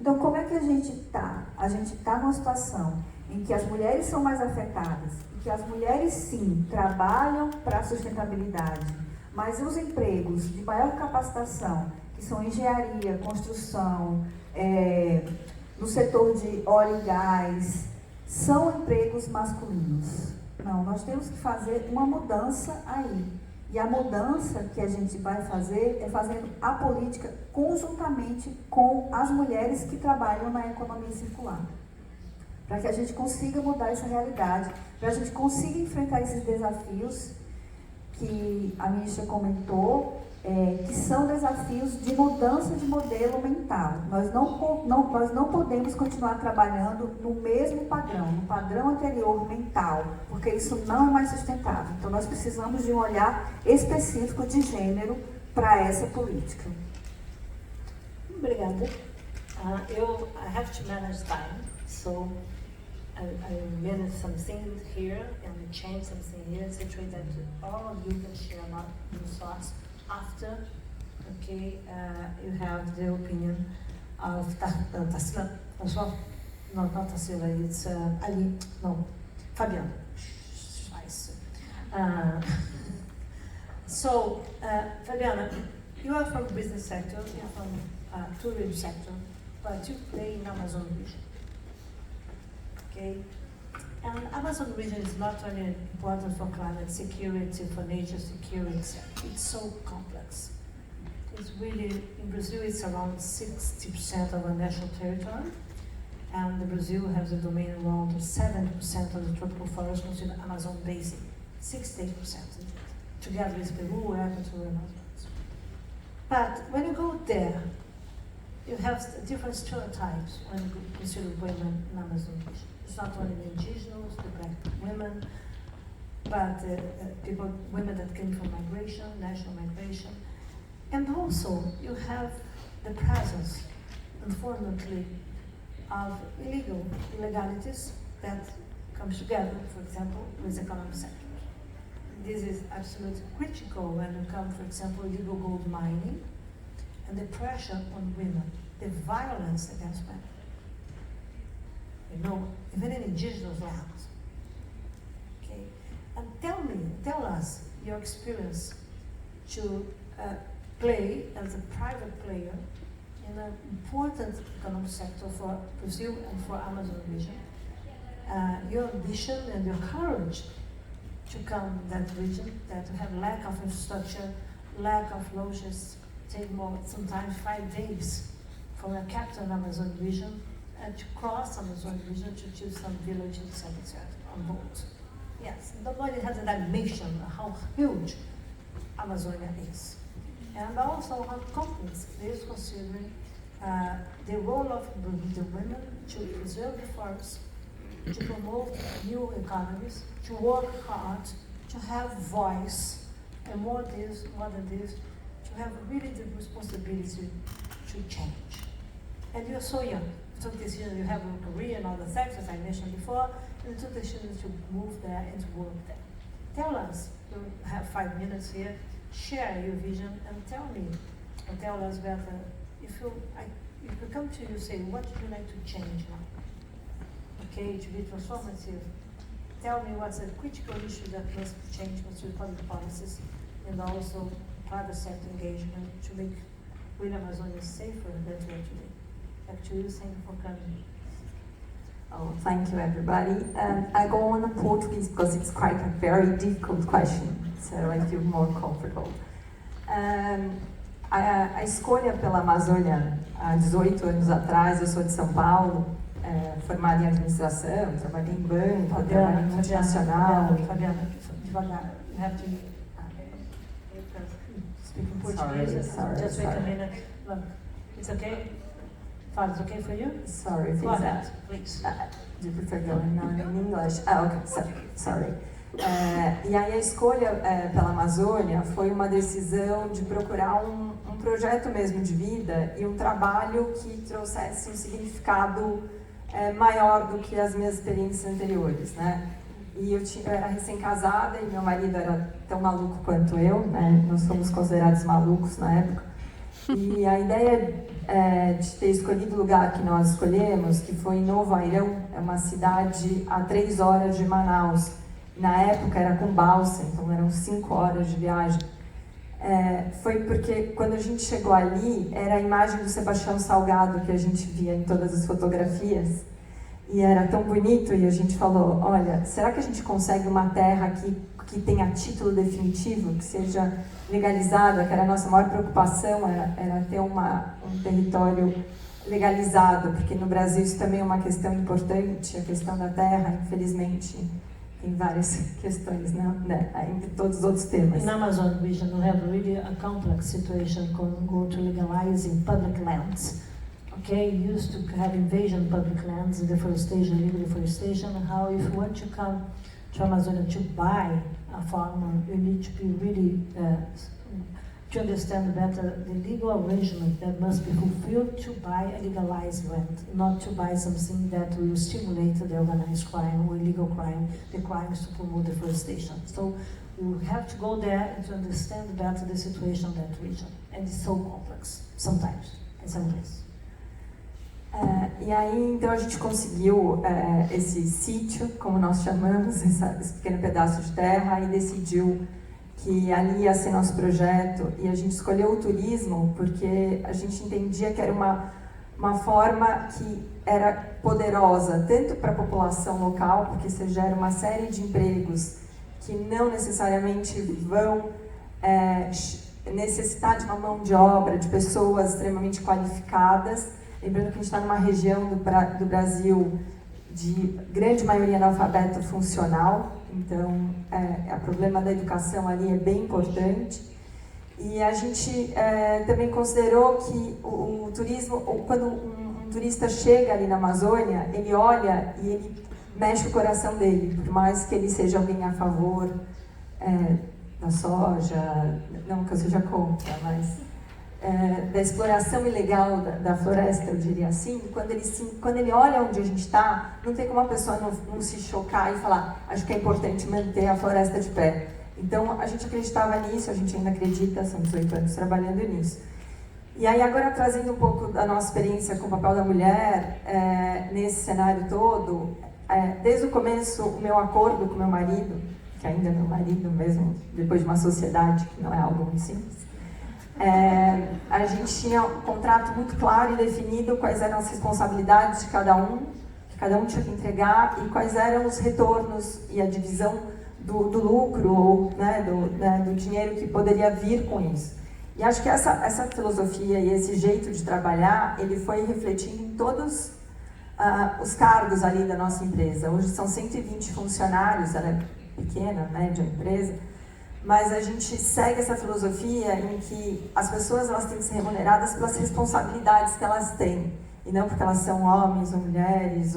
Então, como é que a gente está? A gente está numa situação em que as mulheres são mais afetadas, e que as mulheres, sim, trabalham para a sustentabilidade, mas os empregos de maior capacitação, que são engenharia, construção, no setor de óleo e gás, são empregos masculinos. Não, nós temos que fazer uma mudança aí. E a mudança que a gente vai fazer é fazendo a política conjuntamente com as mulheres que trabalham na economia circular. Para que a gente consiga mudar essa realidade, para a gente consiga enfrentar esses desafios que a ministra comentou, que são desafios de mudança de modelo mental. Nós não podemos continuar trabalhando no mesmo padrão, no padrão anterior mental, porque isso não é mais sustentável. Então, nós precisamos de um olhar específico de gênero para essa política. Obrigada. I have to manage time, so I manage some things here and change something here, etc. That all of you can share your thoughts after. Okay, you have the opinion of Tarsila. No, not Tarsila. It's Ali. No, Fabiana. So, Fabiana, you are from business sector. You are from tourism sector, but you play in Amazon region. Okay, and Amazon region is not only important for climate security, for nature security, it's so complex. It's really, in Brazil it's around 60% of our national territory, and Brazil has a domain around 70% of the tropical forest considered Amazon basin, 68%, together with Peru, Ecuador and others. But when you go there, you have different stereotypes when you consider women in Amazon region. It's not only the indigenous, the black women, but women that came from migration, national migration. And also, you have the presence, unfortunately, of illegalities that comes together, for example, with the economic sector. This is absolutely critical when you come, for example, illegal gold mining, and the pressure on women, the violence against women. You know, even in indigenous lands. Okay, and tell us your experience to play as a private player in an important economic sector for Brazil and for Amazon region. Your ambition and your courage to come that region that have lack of infrastructure, lack of logistics, take more, sometimes 5 days from a capital Amazon region and to cross Amazon region to choose some villages, etc. on boat. Yes, nobody has a dimension of how huge Amazonia is. And also how complex it is considering the role of the women to preserve the forest, to promote new economies, to work hard, to have voice, and more than this, to have really the responsibility to change. And you're so young. You took decision, you have a career in other sectors I mentioned before, and you took the decision to move there and to work there. Tell us, you have 5 minutes here, share your vision and tell us that if you come to you, say, what would you like to change now? Okay, to be transformative. Tell me what's a critical issue that must change with public policies and also private sector engagement to make William Amazonia safer than we are today. Back to you, thank you for coming. Oh, thank you, everybody. I go on in Portuguese because it's quite a very difficult question, so I feel more comfortable. A escolha pela Amazônia, há 18 anos atrás, eu sou de São Paulo, formada em administração, trabalhei em banco, trabalhei em multinacional. Fabiana, devagar. You have to speak in Portuguese. Sorry. Just wait a minute. Look, it's okay? Fine, it's okay for you? Sorry, Go ahead, please. Do you prefer going on in English? Okay, sorry. E aí a escolha pela Amazônia foi uma decisão de procurar um projeto mesmo de vida e um trabalho que trouxesse um significado maior do que as minhas experiências anteriores, né? E eu era recém-casada e meu marido era tão maluco quanto eu, né? Nós fomos considerados malucos na época. E a ideia de ter escolhido o lugar que nós escolhemos, que foi em Novo Airão, é uma cidade a 3 horas de Manaus. Na época era com balsa, então eram 5 horas de viagem. Foi porque quando a gente chegou ali, era a imagem do Sebastião Salgado que a gente via em todas as fotografias. E era tão bonito, e a gente falou, olha, será que a gente consegue uma terra que tenha título definitivo, que seja legalizada, que era a nossa maior preocupação, era ter um território legalizado, porque no Brasil isso também é uma questão importante, a questão da terra, infelizmente, tem várias questões, né, entre todos os outros temas. In Amazon region, we have really a complex situation go to legalizing public lands. Okay, used to have invasion public lands, deforestation, illegal deforestation. How if you want to come to Amazonia to buy a farmer, you need to be really to understand better the legal arrangement that must be fulfilled to buy a legalized land, not to buy something that will stimulate the organized crime or illegal crime. The crime is to promote deforestation. So you have to go there and to understand better the situation of that region. And it's so complex sometimes, in some places. E aí, então, a gente conseguiu esse sítio, como nós chamamos, esse pequeno pedaço de terra, e decidiu que ali ia ser nosso projeto. E a gente escolheu o turismo porque a gente entendia que era uma forma que era poderosa, tanto para a população local, porque você gera uma série de empregos que não necessariamente vão necessitar de uma mão de obra, de pessoas extremamente qualificadas. Lembrando que a gente está numa região do Brasil de grande maioria analfabeto funcional, então o problema da educação ali é bem importante. E a gente também considerou que o turismo, quando um turista chega ali na Amazônia, ele olha e ele mexe o coração dele, por mais que ele seja alguém a favor da soja, não que eu seja contra, mas da exploração ilegal da floresta, eu diria assim, quando ele olha onde a gente está, não tem como a pessoa não se chocar e falar, acho que é importante manter a floresta de pé. Então, a gente acreditava nisso, a gente ainda acredita, são 18 anos trabalhando nisso. E aí, agora, trazendo um pouco da nossa experiência com o papel da mulher nesse cenário todo, desde o começo, o meu acordo com meu marido, que ainda é meu marido mesmo, depois de uma sociedade que não é algo muito simples, a gente tinha um contrato muito claro e definido quais eram as responsabilidades de cada um, que cada um tinha que entregar, e quais eram os retornos e a divisão do lucro ou do dinheiro que poderia vir com isso. E acho que essa filosofia e esse jeito de trabalhar, ele foi refletindo em todos os cargos ali da nossa empresa. Hoje são 120 funcionários, ela é pequena, média empresa, mas a gente segue essa filosofia em que as pessoas elas têm que ser remuneradas pelas responsabilidades que elas têm, e não porque elas são homens ou mulheres,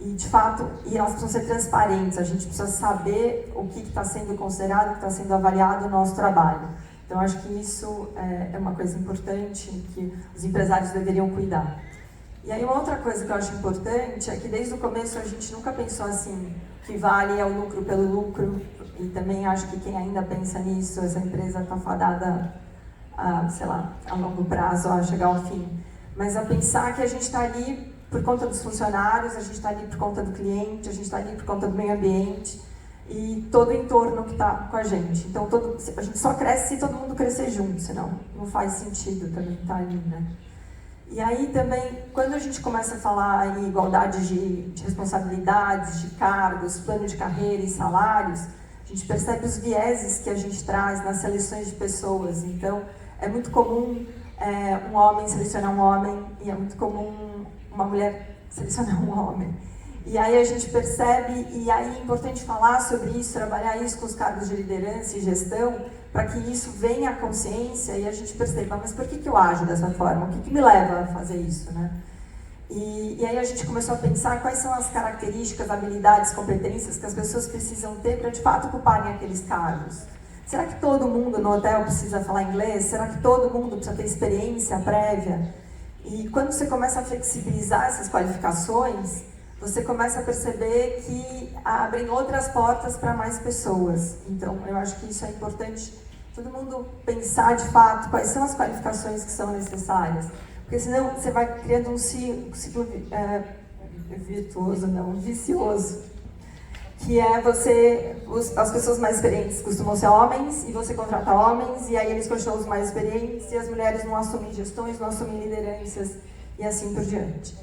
e de fato, elas precisam ser transparentes, a gente precisa saber o que está sendo considerado, o que está sendo avaliado no nosso trabalho. Então, acho que isso é uma coisa importante que os empresários deveriam cuidar. E aí, uma outra coisa que eu acho importante é que desde o começo a gente nunca pensou assim, que vale é o lucro pelo lucro, e também acho que quem ainda pensa nisso, essa empresa está fadada a longo prazo, a chegar ao fim. Mas a pensar que a gente está ali por conta dos funcionários, a gente está ali por conta do cliente, a gente está ali por conta do meio ambiente e todo o entorno que está com a gente. Então, a gente só cresce se todo mundo crescer junto, senão não faz sentido também estar ali, né? E aí também, quando a gente começa a falar em igualdade de responsabilidades, de cargos, plano de carreira e salários, a gente percebe os vieses que a gente traz nas seleções de pessoas. Então, é muito comum um homem selecionar um homem e é muito comum uma mulher selecionar um homem. E aí a gente percebe, e aí é importante falar sobre isso, trabalhar isso com os cargos de liderança e gestão, para que isso venha à consciência e a gente perceba, mas por que eu ajo dessa forma? O que me leva a fazer isso, né? E aí a gente começou a pensar quais são as características, habilidades, competências que as pessoas precisam ter para de fato ocuparem aqueles cargos. Será que todo mundo no hotel precisa falar inglês? Será que todo mundo precisa ter experiência prévia? E quando você começa a flexibilizar essas qualificações, você começa a perceber que abrem outras portas para mais pessoas. Então, eu acho que isso é importante, todo mundo pensar de fato quais são as qualificações que são necessárias. Porque senão você vai criando um ciclo virtuoso, não, vicioso. Que é as pessoas mais experientes costumam ser homens, e você contrata homens, e aí eles continuam os mais experientes, e as mulheres não assumem gestões, não assumem lideranças, e assim por diante.